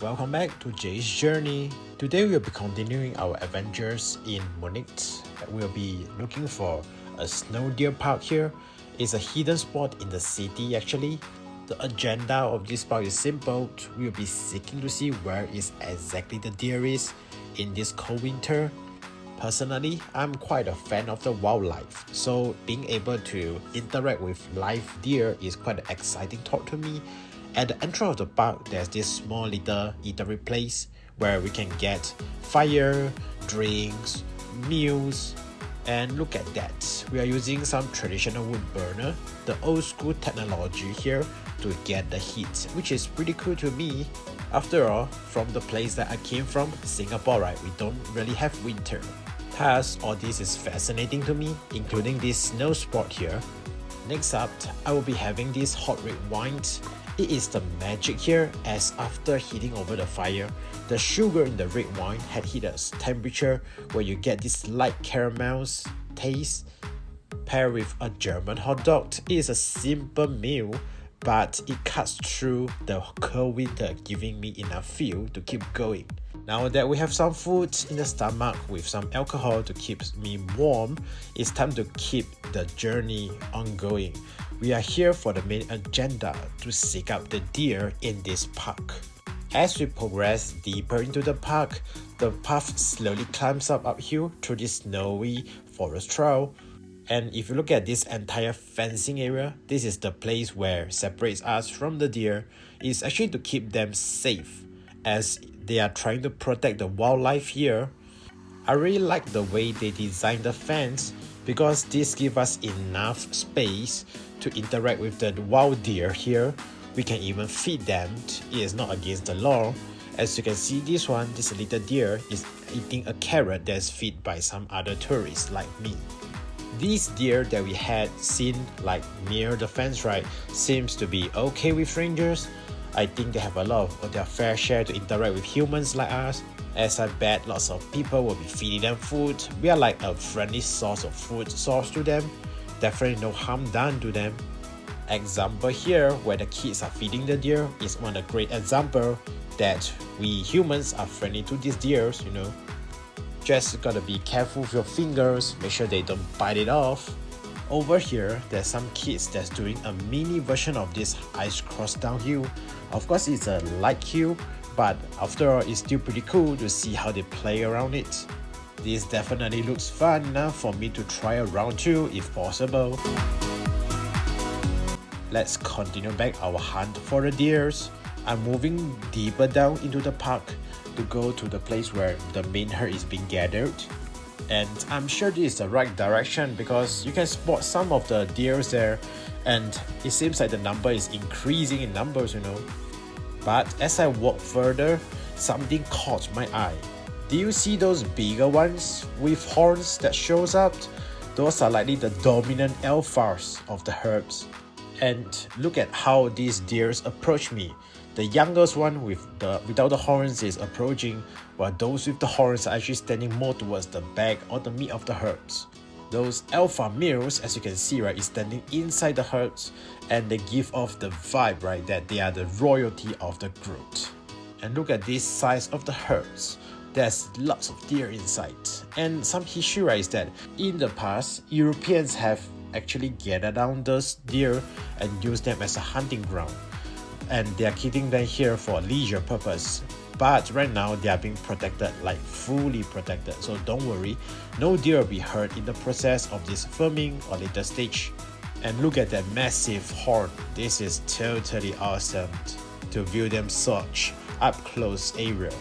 Welcome back to Jay's Journey. Today we'll be continuing our adventures in Munich. We'll be looking for a snow deer park here. It's a hidden spot in the city actually. The agenda of this park is simple. We'll be seeking to see where is exactly the deer is in this cold winter. Personally, I'm quite a fan of the wildlife, so being able to interact with live deer is quite an exciting thought to me. At the entrance of the park, there's this small little eatery place where we can get fire, drinks, meals, and look at that. We are using some traditional wood burner, the old school technology here to get the heat, which is pretty cool to me. After all, from the place that I came from, Singapore, right, we don't really have winter. Thus, all this is fascinating to me, including this snow spot here. Next up, I will be having this hot red wine. It is the magic here, as after heating over the fire, the sugar in the red wine had hit a temperature where you get this light caramel taste. Paired with a German hot dog, it is a simple meal, but it cuts through the cold winter, giving me enough fuel to keep going. Now that we have some food in the stomach with some alcohol to keep me warm, it's time to keep the journey ongoing. We are here for the main agenda to seek out the deer in this park. As we progress deeper into the park, the path slowly climbs up uphill through this snowy forest trail. And if you look at this entire fencing area, this is the place where separates us from the deer. It's actually to keep them safe, as they are trying to protect the wildlife here. I really like the way they designed the fence because this gives us enough space to interact with the wild deer here. We can even feed them. It is not against the law. As you can see, this little deer is eating a carrot that's fed by some other tourists like me. These deer that we had seen like near the fence, right, seems to be okay with strangers. I think they have a lot of their fair share to interact with humans like us, as I bet lots of people will be feeding them food. We are like a friendly source of food source to them. Definitely no harm done to them. Example here where the kids are feeding the deer is one of the great example that we humans are friendly to these deers, you know. Just gotta be careful with your fingers, make sure they don't bite it off. Over here, there's some kids that's doing a mini version of this ice cross downhill. Of course, it's a light hill, but after all, it's still pretty cool to see how they play around it. This definitely looks fun enough for me to try a round too, if possible. Let's continue back our hunt for the deers. I'm moving deeper down into the park to go to the place where the main herd is being gathered. And I'm sure this is the right direction because you can spot some of the deers there, and it seems like the number is increasing in numbers, you know. But as I walk further, something caught my eye. Do you see those bigger ones with horns that shows up? Those are likely the dominant alphas of the herds. And look at how these deers approach me. The youngest one without the horns is approaching, while those with the horns are actually standing more towards the back or the meat of the herds. Those alpha males, as you can see, right, is standing inside the herds, and they give off the vibe, right, that they are the royalty of the group. And look at this size of the herds. There's lots of deer inside. And some history, right, is that in the past, Europeans have actually gathered down those deer and used them as a hunting ground. And they are keeping them here for leisure purpose. But right now they are being protected, like fully protected. So don't worry, no deer will be hurt in the process of this filming or later stage. And look at that massive horn. This is totally awesome to view them such up close area.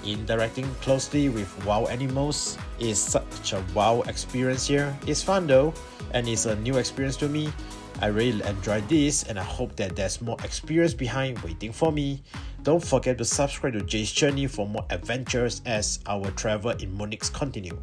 Interacting closely with wild animals is such a wow experience here. It's fun though, and it's a new experience to me. I really enjoyed this, and I hope that there's more experience behind waiting for me. Don't forget to subscribe to Jay's Journey for more adventures as our travel in Munich continue.